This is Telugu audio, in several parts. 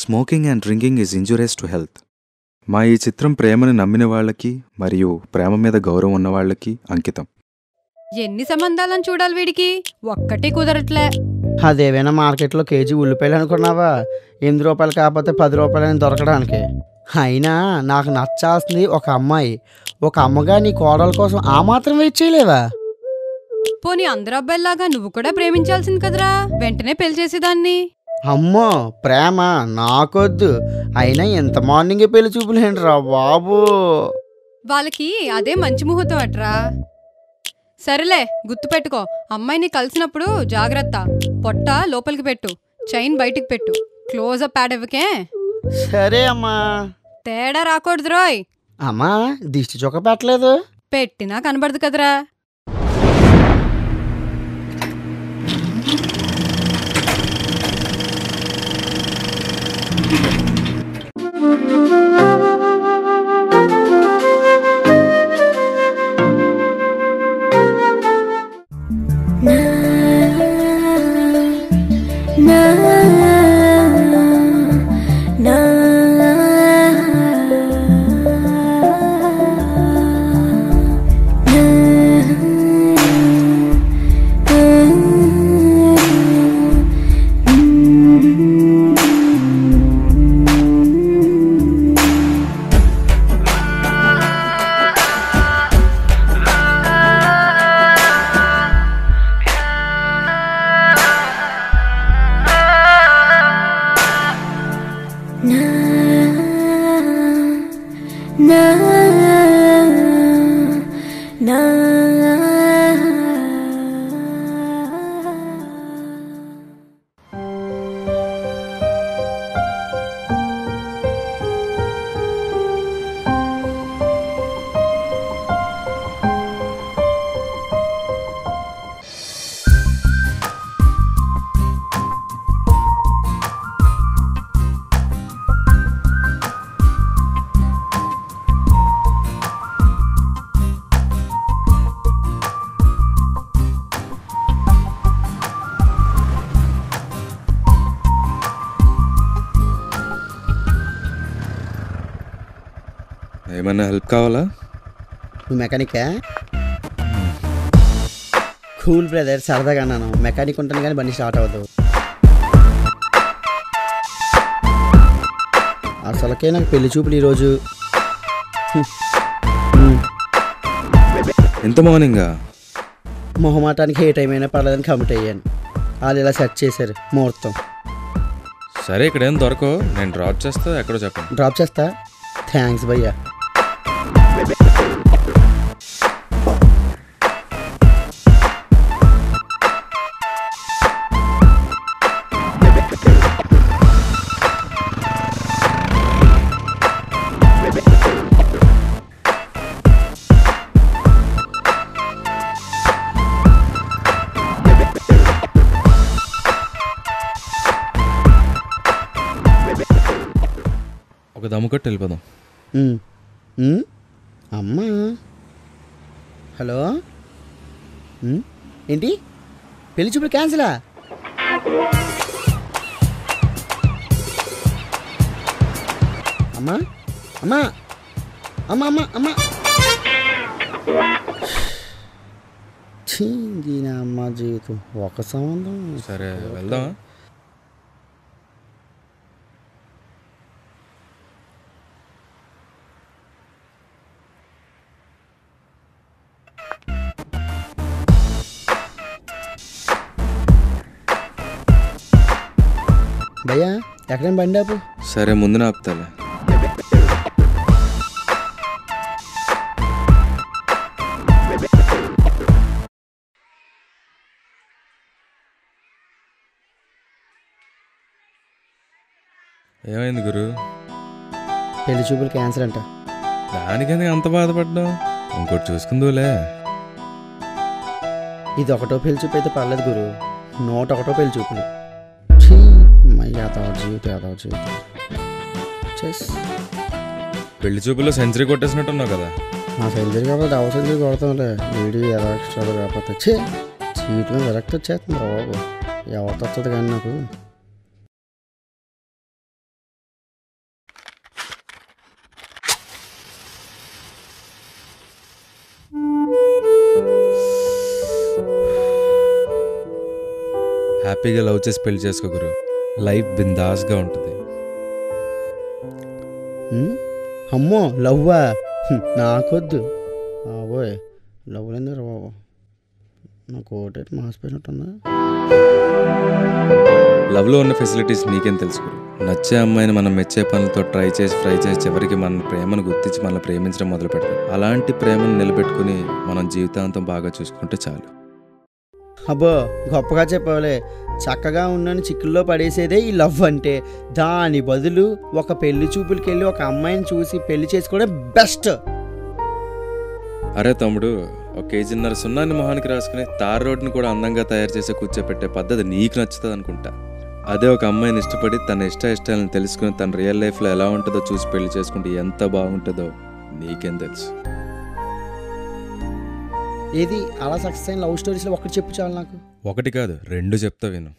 Smoking and drinking is injurious to health. మా ఈ చిత్రం ప్రేమని నమ్మిన వాళ్ళకి మరియు ప్రేమ మీద గౌరవం ఉన్న వాళ్ళకి అంకితం. ఎన్ని సంబంధాలను చూడాలి వీడికి, ఒక్కటి కుదరట్లే. అదేవైనా మార్కెట్లో కేజీ ఉల్లిపాయలు అనుకున్నావా? 8 రూపాయలు కాకపోతే 10 రూపాయలని దొరకడానికి. అయినా నాకు నచ్చాల్సింది ఒక అమ్మాయి. ఒక అమ్మగా నీ కోడల కోసం ఆ మాత్రం వెయిట్ చేయలేవా? పోనీ అందరు అబ్బాయిలాగా నువ్వు కూడా ప్రేమించాల్సింది కదరా, వెంటనే పెళ్లి చేసేదాన్ని. అమ్మో ప్రేమ నాకొద్దు. అయినా ఇంత మార్నింగే పెళ్లి చూపులేంట్రా బాబు. వాళ్ళకి అదే మంచి ముహూర్తం అట్రా. సరేలే, గుర్తుపెట్టుకో, అమ్మాయిని కలిసినప్పుడు జాగ్రత్త. పొట్ట లోపలికి పెట్టు, చైన్ బయటికి పెట్టు, క్లోజప్ యాడ్ ఇవ్వకే. సరే అమ్మా. తేడా రాకూడదు రోయ్. అమ్మా దిష్టి చొక్క పెట్టలేదు. పెట్టినా కనబడదు కదరా. ఏమన్నా హెల్ప్ కావాలా? నువ్వు మెకానికా? కూల్ బ్రదర్, సరదాగా అన్నాను. మెకానిక్ ఉంటాను కానీ బండి స్టార్ట్ అవ్వదు. అసలుకే నాకు పెళ్లి చూపులు ఈరోజు. ఎంత మార్నింగా? మొహమాటానికి ఏ టైం అయినా పర్లేదని కమిట్ అయ్యాను. వాళ్ళు ఇలా సెట్ చేశారు ముహూర్తం. సరే, ఇక్కడ ఏం దొరకవు, నేను డ్రాప్ చేస్తా. ఎక్కడో చెప్పండి. డ్రాప్ చేస్తా. థ్యాంక్స్ భయ్యా. ఒక దమ్ము కొట్టి వెళ్ళిపోదాం. అమ్మా హలో, ఏంటి పెళ్లి చూపులు క్యాన్సిలా? అమ్మా అమ్మా అమ్మా అమ్మా అమ్మా దీని అమ్మ జీవితం ఒక సంబంధం. సరే వెళ్దాం. భయ్యా ఎక్కడేం బండి ఆపు. సరే, ముందున ఆపుతాలే. ఏమైంది గురు? పెళ్లి చూపులు క్యాన్సిల్ అంట. దానికని అంత బాధపడ్డావు? ఇంకోటి చూసుకుందులే. ఇది ఒకటో పెళ్లి చూపు అయితే పర్లేదు గురు, 101 పెళ్లి చూపులు. పెళ్లి చూపులో సెంచరీ కొట్టేసినట్టున్నావు కదా. నా సెంచరీ కాకపోతే డబల్ సెంచరీ కొడతాంలే. వీడియో ఎలా ఎక్స్ట్రా కాకపోతే చీట్ మీద విరక్తి వచ్చేస్తుంది బాబు. ఎవరితో వస్తుంది కానీ నాకు. హ్యాపీగా లవ్ చేసి పెళ్లి చేసుకో గురు. లైఫ్ బిందాస్గా ఉంటుంది. అమ్మో లవ్వా నాకొద్దు బాబోయ్. లవ్ ఎందుకు బాబు, నాకు ఒకటి మాసిపోయినట్టుందా. లవ్లో ఉన్న ఫెసిలిటీస్ నీకేం తెలుసు. నచ్చే అమ్మాయిని మనం మెచ్చే పనులతో ట్రై చేసి చివరికి మన ప్రేమను గుర్తించి మనల్ని ప్రేమించడం మొదలు పెడతాం. అలాంటి ప్రేమను నిలబెట్టుకుని మనం జీవితాంతం బాగా చూసుకుంటే చాలు. అబ్బో గొప్పగా చెప్పవలే. చక్కగా ఉన్నని చిక్కుల్లో పడేసేదే ఈ లవ్ అంటే. దాని బదులు ఒక పెళ్లి చూపులకి వెళ్ళి ఒక అమ్మాయిని చూసి పెళ్లి చేసుకోవడం బెస్ట్. అరే తమ్ముడు, ఒక కేజీన్నర సున్నాన్ని మొహానికి రాసుకుని తార్ రోడ్ని కూడా అందంగా తయారు చేసి కూర్చోపెట్టే పద్ధతి నీకు నచ్చుతుంది అనుకుంటా. అదే ఒక అమ్మాయిని ఇష్టపడి తన ఇష్టాలను తెలుసుకుని తన రియల్ లైఫ్లో ఎలా ఉంటుందో చూసి పెళ్లి చేసుకుంటే ఎంత బాగుంటుందో నీకేం తెలుసు. ఏది అలా సక్సెస్ అయిన లవ్ స్టోరీస్లో ఒకటి చెప్పు చాలు నాకు. ఒకటి కాదు 2 చెప్తా విను.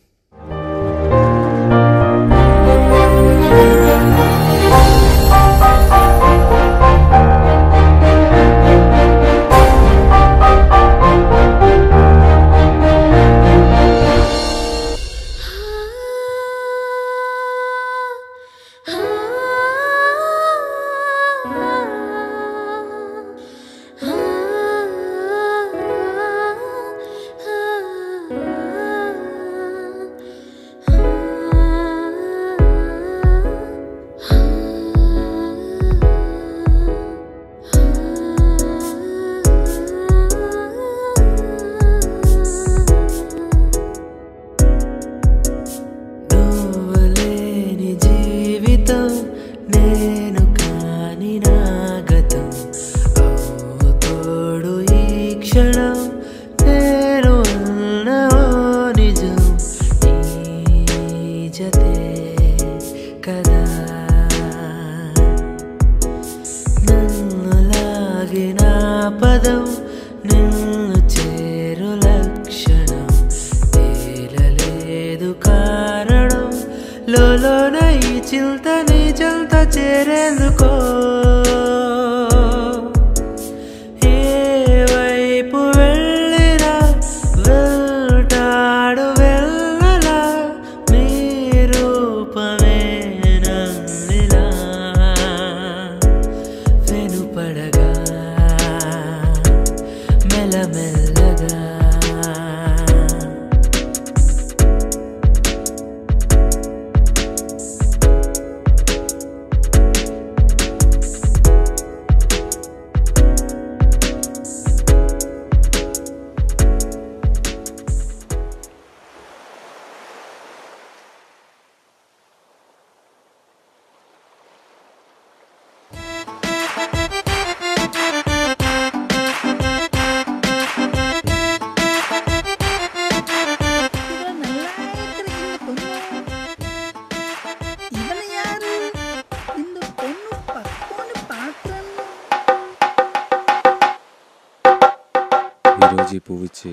ఈరోజు ఈ పువ్వు ఇచ్చి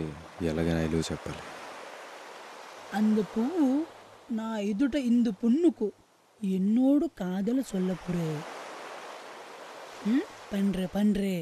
ఎలాగైనా ఐ లవ్ చెప్పాలి. அந்த பூவு நான் எதுட்ட இந்த பொண்ணுக்கு என்னோடு காதல சொல்ல போறேன். பண்றே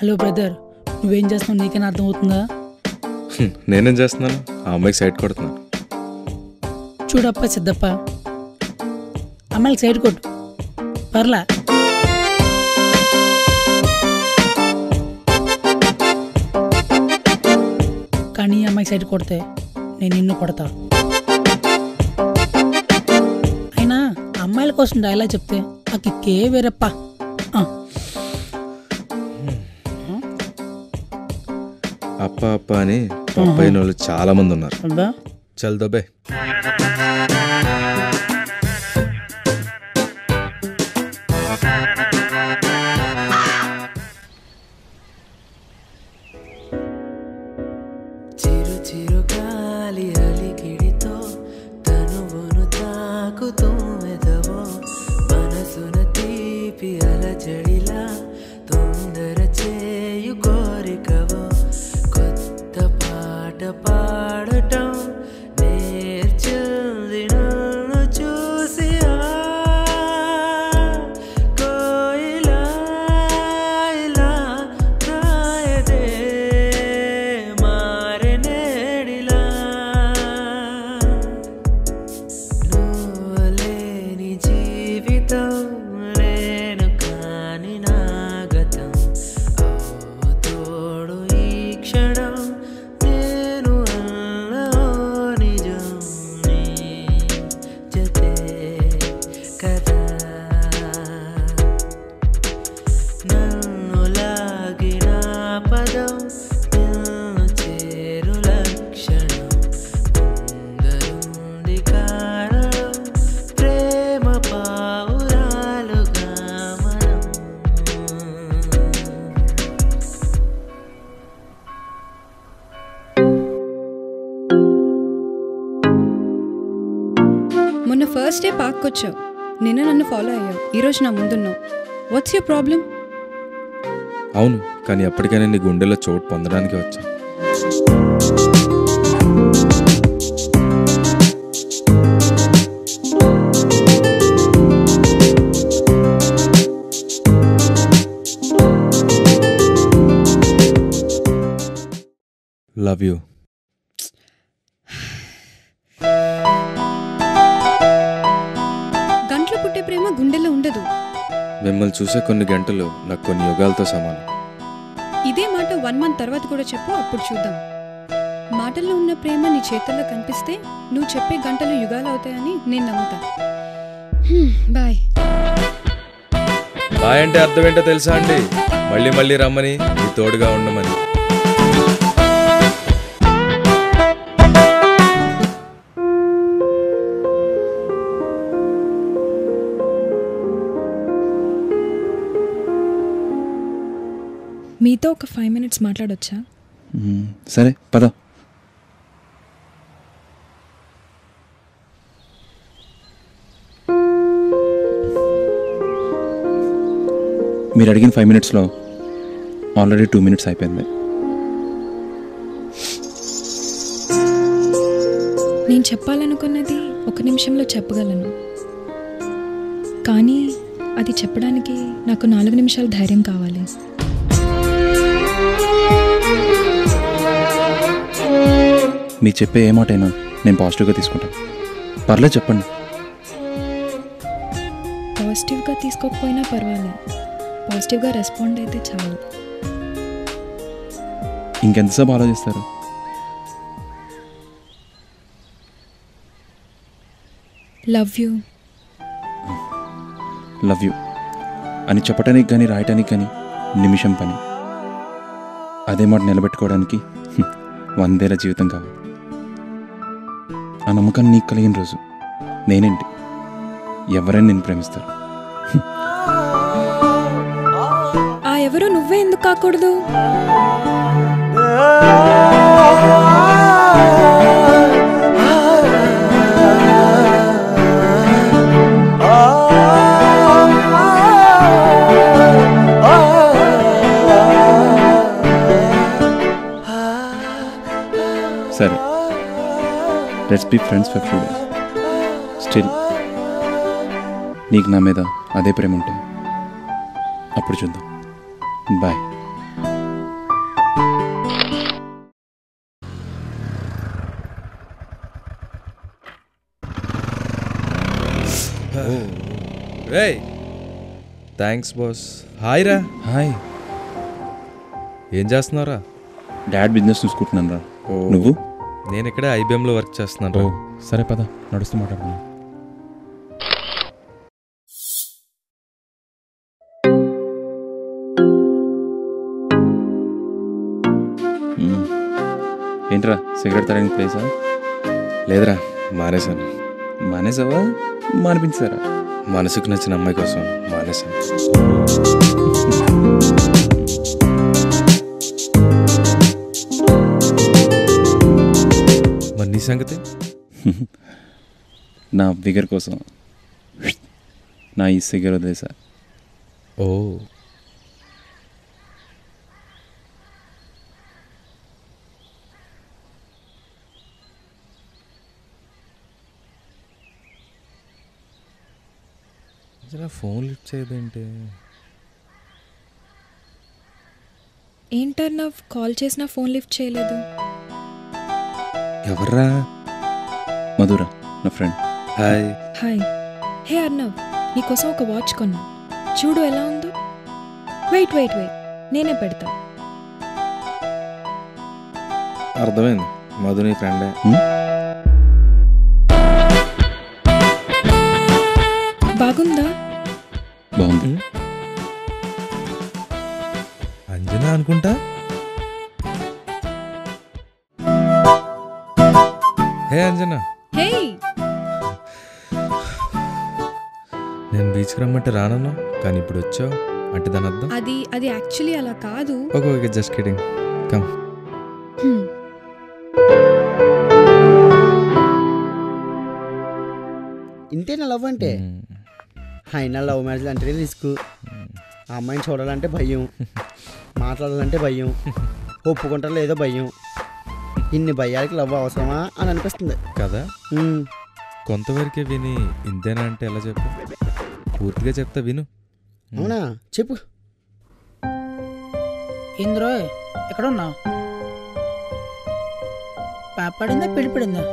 హలో బ్రదర్, నువ్వేం చేస్తున్నావు నీకైనా అర్థమవుతుందా? నేనేం చేస్తున్నాను, ఆ అమ్మాయికి సైడ్ కొడుతున్నాను. చూడప్ప సిద్ధప్ప, అమ్మాయికి సైడ్ కొట్టు పర్లా. కానీ అమ్మాయికి సైడ్ కొడితే నేను నిన్ను కొడతా. అయినా అమ్మాయిల కోసం డైలాగ్ చెప్తే ఆ కిక్కే వేరప్ప. అప్ప అప్ప అని పైన వాళ్ళు చాలా మంది ఉన్నారు. చల్ దొబ్బే. చిరు చిరు గాలి అలికిడితో తనువును తాకుతూ మెదవో మనసున తీపి అలజడిలా తొందర చేయు కోరికవో కొత్త పాట పాడటం నేర్చుంది నన్ను చూసి కోయిలా ఇలా రాయదే మారెనేడిలా నువ్వులేని జీవితం నేను కాని నా గతం ఓ తోడు ఈ క్షణం నేను అల్లో నిజం నీ జతే కదా నన్ను లాగిన పదం నిన్ను చేరు లక్షణం ముందరుంది కారణం ప్రేమ పావురాలుగా మనం మొన్న ఫస్ట్ డే పార్క్ వచ్చావు, నిన్న నన్ను ఫాలో అయ్యావు, ఈరోజు నా ముందున్నావు. What's your problem? అవును, కానీ ఎప్పటికైనా నీ గుండెలో చోటు పొందడానికి వచ్చా. Love you. గంటలో పుట్టే ప్రేమ గుండెల్లో ఉండదు. మిమ్మల్ని చూసే కొన్ని గంటలు నాకు కొన్ని యుగాలతో సమానం. ఇదే మాట 1 month తర్వాత కూడా చెప్పు, అప్పుడు చూద్దాం. మాటల్లో ఉన్న ప్రేమ నీ చేతుల్లో కనిపిస్తే నువ్వు చెప్పే గంటలు యుగాలు అవుతాయని నేను నమ్ముతా. బాయ్. బాయ్ అంటే అర్థం ఏంటో తెలుసా అండి? మళ్ళీ మళ్ళీ రమ్మని, నీ తోడుగా ఉండమని. మీతో ఒక 5 minutes మాట్లాడొచ్చా? సరే పద. మీరు అడిగిన 5 minutesలో ఆల్రెడీ 2 minutes అయిపోయింది. నేను చెప్పాలనుకున్నది 1 నిమిషంలో చెప్పగలను, కానీ అది చెప్పడానికి నాకు 4 నిమిషాల ధైర్యం కావాలి. మీరు చెప్పే ఏ మాట అయినా నేను పాజిటివ్గా తీసుకుంటాను. పర్లేదు చెప్పండి. పాజిటివ్గా తీసుకోకపోయినా పర్వాలేదు, పాజిటివ్గా రెస్పాండ్ అయితే చాలు. ఇంకెంతసేపు ఆలోచిస్తారు? Love you. లవ్ యూ అని చెప్పడానికి కానీ రాయటానికి కానీ నిమిషం పని. అదే మాట నిలబెట్టుకోవడానికి 100 ఏళ్ల జీవితం కావాలి. ఆ నమ్మకాన్ని నీకు కలిగిన రోజు నేనేంటి, ఎవరైనా నేను ప్రేమిస్తారు. ఆ ఎవరు నువ్వే ఎందుకు కాకూడదు? సరే, let's be friends for few days. Still నీకు నా మీద అదే ప్రేమ ఉంటే అప్పుడు చూద్దాం. బాయ్. రేయ్, థ్యాంక్స్ బాస్. హాయ్ రా. హాయ్. ఏం చేస్తున్నావురా? డాడ్ బిజినెస్ చూసుకుంటున్నాను రా. ఓ. నువ్వు? నేను ఇక్కడే ఐబిఎంలో వర్క్ చేస్తున్నాను ఓ రా. సరే పద, నడుస్తూ మాట్లాడుకున్నాను. ఏంట్రా సిగరెట్ తాగడానికి ప్లేసా? లేదురా, మానేశాను. మానేసావా? మానిపించారా? మనసుకు నచ్చిన అమ్మాయి కోసం మానేశాను. మరి నీ సంగతి? నా ఫిగర్ కోసం నా ఈ సిగర్ వదిలేసా. ఓ, ఫోన్ లిఫ్ట్ చేయదేంటి? ఏంటర్నవ్ కాల్ చేసినా ఫోన్ లిఫ్ట్ చేయలేదు. ఎవర్రా? మధుర, నా ఫ్రెండ్. హాయ్. హాయ్. హే అర్నవ్, నీకోసం ఒక వాచ్ కొన్నా, చూడు ఎలా ఉందో. వెయిట్ వెయిట్ వెయిట్, నేనే పెడతా. అర్థమైంది, మధు నీ ఫ్రెండే. బాగుందా? బాగుంది. అంజనా అనుకుంటా. హే అంజనా, హే, నేను బీచ్కి రమ్మంటే రానన్నా, కానీ ఇప్పుడు వచ్చావు అంటే దాని అర్థం? అది యాక్చువల్లీ అలా కాదు. Okay, just kidding. కమ్. హ్మ్. ఇంతేనా లవ్ అంటే? అయినా లవ్ మ్యారేజ్ అంటేనే రిస్క్. ఆ అమ్మాయిని చూడాలంటే భయం, మాట్లాడాలంటే భయం, ఒప్పుకుంటారో లేదో భయం. ఇన్ని భయాలకి లవ్ అవసరమా అని అనిపిస్తుంది కదా. ఉమ్. కొంతవరకే విని ఇంతేనా అంటే ఎలా చెప్పు? పూర్తిగా చెప్తా విను. అవునా, చెప్పు. ఏంద్రో ఎక్కడ ఉన్నావు? పాపడిందా పిడిపడిందా?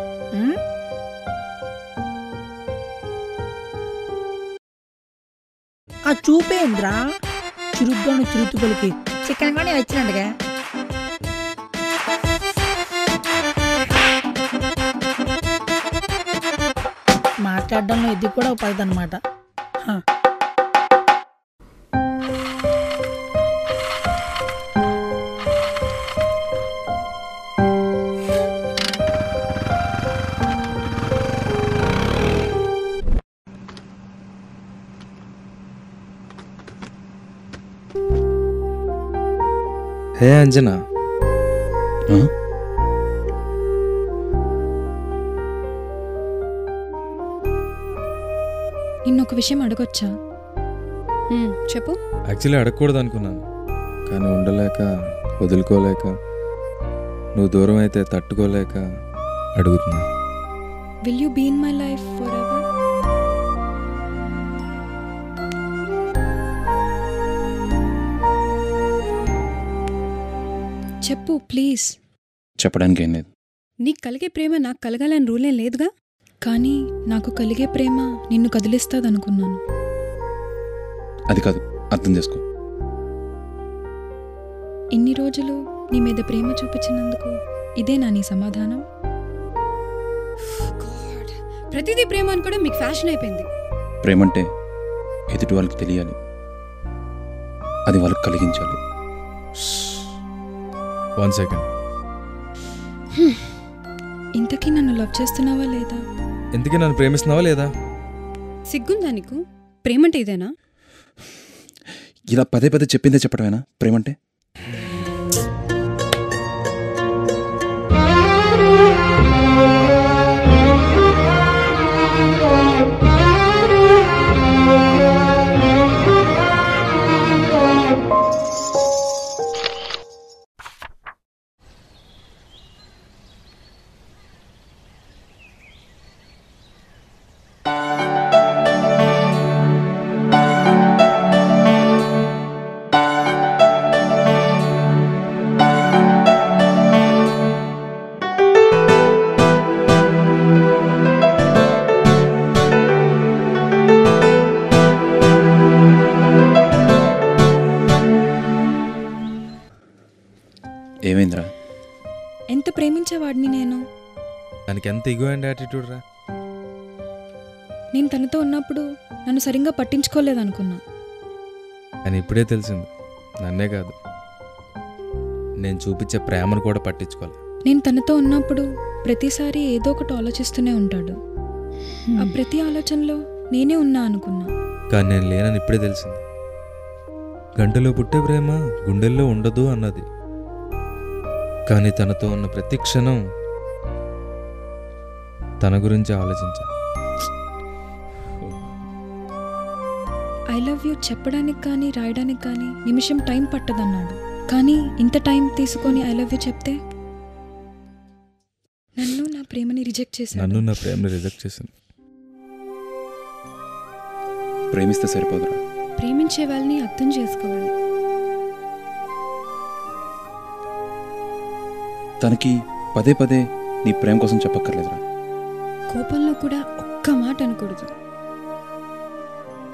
ఆ చూపేంద్రా చురుగ్గాను చురుతుపలికి చికెన్ కానీ వచ్చినట్టుగా. మాట్లాడడంలో ఇది కూడా ఒక పద్ధతి అనమాట. హే అంజనా, నిన్నొక విషయం అడగొచ్చా? చెప్పు. యాక్చువల్లీ అడగకూడదు అనుకున్నాను, కానీ ఉండలేక, వదులుకోలేక, నువ్వు దూరం అయితే తట్టుకోలేక అడుగుతున్నా. Will you be in my life forever? చెప్పు ప్లీజ్. చెప్పడానికి ఏం లేదు. నీకు కలిగే ప్రేమ నాకు కలగాలని రూలేం లేదుగా. కానీ నాకు కలిగే ప్రేమ నిన్ను కదిలిస్తాదనుకున్నాను. అది కాదు, అర్థం చేసుకో. ఇన్ని రోజులు నీ మీద ప్రేమ చూపించినందుకు ఇదేనా నీ సమాధానం? ప్రతిదీ ప్రేమ అనుకోవడం మీకు ఫ్యాషన్ అయిపోయింది. ప్రేమంటే ఎదుటి వాళ్ళకి తెలియాలి, అది వాళ్ళకి కలిగించాలి. 1 సెకండ్. ఇంతకీ నన్ను లవ్ చేస్తున్నావా లేదా? ఎందుకే నన్ను ప్రేమిస్తున్నావా లేదా? సిగ్గుందా నీకు? ప్రేమంటే ఇదేనా? ఇలా పదే పదే చెప్పిందే చెప్పడమేనా ప్రేమంటే? ఏమైందిరా? ఎంత ప్రేమించేవాడిని నేను. దానికి ఎంత ఇగో అండ్ యాటిట్యూడ్ రా. నేను తనతో ఉన్నప్పుడు నన్ను సరిగ్గా పట్టించుకోలేదనుకున్నా. అని ఇప్పుడే తెలిసింది, నన్నే కాదు నేను చూపించే ప్రేమను కూడా పట్టించుకోవాలి. నేను తనతో ఉన్నప్పుడు ప్రతిసారి ఏదో ఒకటి ఆలోచిస్తూనే ఉంటాడు. ఆ ప్రతి ఆలోచనలో నేనే ఉన్నా అనుకున్నా. కానీ నేను లేనని ఇప్పుడే తెలిసింది. గంటలో పుట్టే ప్రేమ గుండెల్లో ఉండదు అన్నది. కానీ తనతో ఉన్న ప్రతి క్షణం తన గురించి ఆలోచించా. ఐ లవ్ యూ చెప్పడానికి కానీ రాయడానికి కానీ నిమిషం టైం పట్టదన్నాడు. కానీ ఇంత టైం తీసుకొని ఐ లవ్ యూ చెప్తే నన్ను నా ప్రేమని రిజెక్ట్ చేశాడు. నన్ను నా ప్రేమని రిజెక్ట్ చేసింది. ప్రేమిస్తే సరిపోదురా. ప్రేమించే వాళ్ళని అర్థం చేసుకోవాలి. తనకి పదే పదే నీ ప్రేమ కోసం చెప్పక్కర్లేదురా. కోపంలో కూడా ఒక్క మాట అనకూడదు.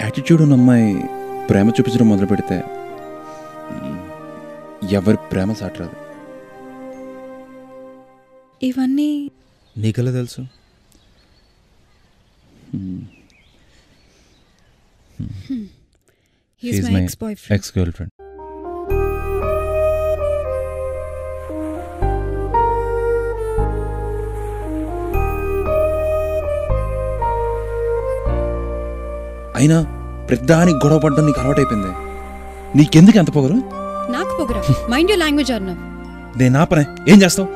యాటిట్యూడ్ ఉన్న అమ్మాయి ప్రేమ చూపించడం మొదలు పెడితే ఎవరి ప్రేమ సాటరాదు. ఇవన్నీ నీకెలా తెలుసు? He's my ex-boyfriend. Ex girl friend. అయినా ప్రతిదానికి గొడవ పడ్డం నీకు అలవాటైపోయింది. నీకెందుకు ఎంత పొగరు? నాకు పొగరా? Mind your language Arnav. నేను నా పనే ఏం చేస్తావు?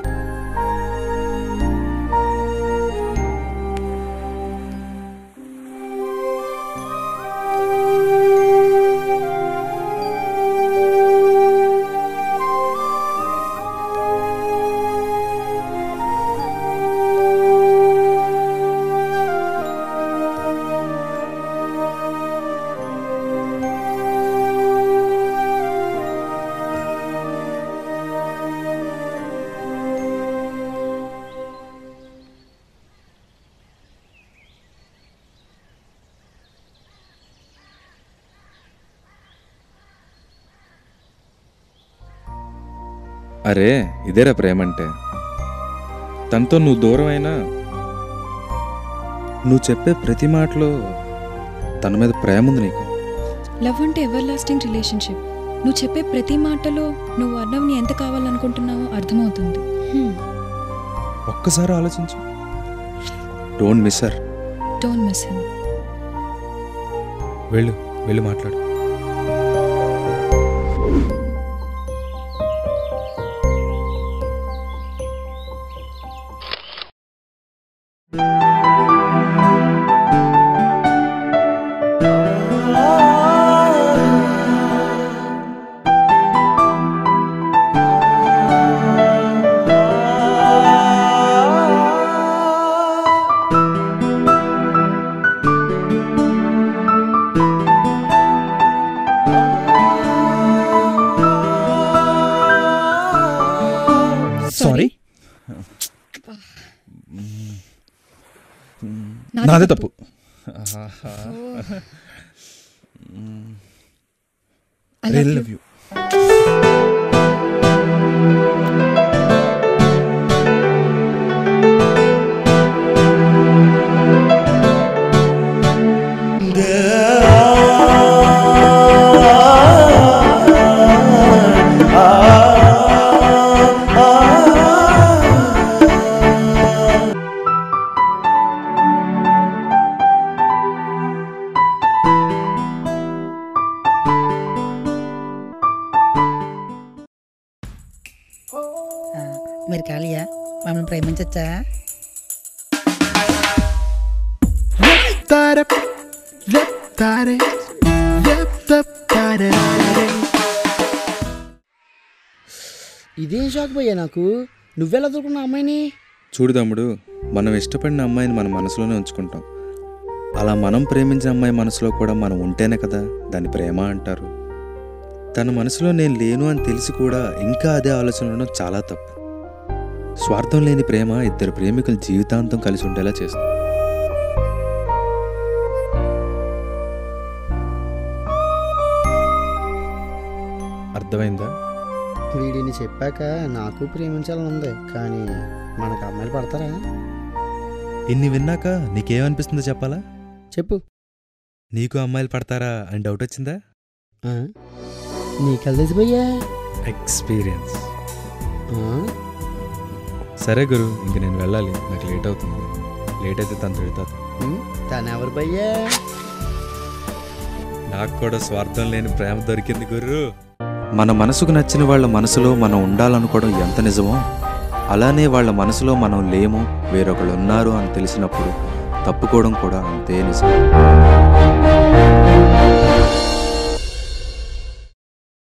అరే ఇదేరా ప్రేమ అంటే. తనతో నువ్వు దూరం అయినా నువ్వు చెప్పే ప్రతి మాటలో తన మీద ప్రేమ ఉంది నీకు. లవ్ అంటే ఎవర్ లాస్టింగ్ రిలేషన్షిప్. నువ్వు చెప్పే ప్రతి మాటలో నువ్వు అర్ణవ్ని ఎంత కావాలనుకుంటున్నావో అర్థమవుతుంది. ఒక్కసారి ఆలోచించు. Don't miss her. Don't miss him. వెళ్ళు వెళ్ళి మాట్లాడు. సారీ, నాదే తప్పు. I Really love love you. you. మీరు ఖాళీయా? మమ్మల్ని ప్రేమించచ్చా? ఇదేం షాక్ పోయా నాకు. నువ్వెలా దొరుకున్న అమ్మాయిని? చూడు తమ్ముడు, మనం ఇష్టపడిన అమ్మాయిని మన మనసులోనే ఉంచుకుంటాం. అలా మనం ప్రేమించిన అమ్మాయి మనసులో కూడా మనం ఉంటేనే కదా దాన్ని ప్రేమ అంటారు. తన మనసులో నేను లేను అని తెలిసి కూడా ఇంకా అదే ఆలోచన ఉండడం చాలా తప్పు. స్వార్థం లేని ప్రేమ ఇద్దరు ప్రేమికులు జీవితాంతం కలిసి ఉండేలా చేస్తుంది. అర్థమైందా? వీడిని చెప్పాక నాకు ప్రేమించాలని ఉంది, కానీ మనకు అమ్మాయిలు పడతారా? ఇన్ని విన్నాక నీకేమనిపిస్తుందో చెప్పాలా? చెప్పు. నీకు అమ్మాయిలు పడతారా అని డౌట్ వచ్చిందా? నీకు తెలిసిపోయా ఎక్స్పీరియన్స్. సరే గురు, ఇంక నేను వెళ్ళాలి, నాకు లేట్ అవుతుంది. లేట్ అయితే తను తిడుతుంది. తను ఎవరు భయ్యా? నాకు కూడా స్వార్థం లేని ప్రేమ దొరికింది గుర్రు. మన మనసుకు నచ్చిన వాళ్ళ మనసులో మనం ఉండాలనుకోవడం ఎంత నిజమో, అలానే వాళ్ళ మనసులో మనం లేము, వేరొకళ్ళు ఉన్నారు అని తెలిసినప్పుడు తప్పుకోవడం కూడా అంతే నిజం.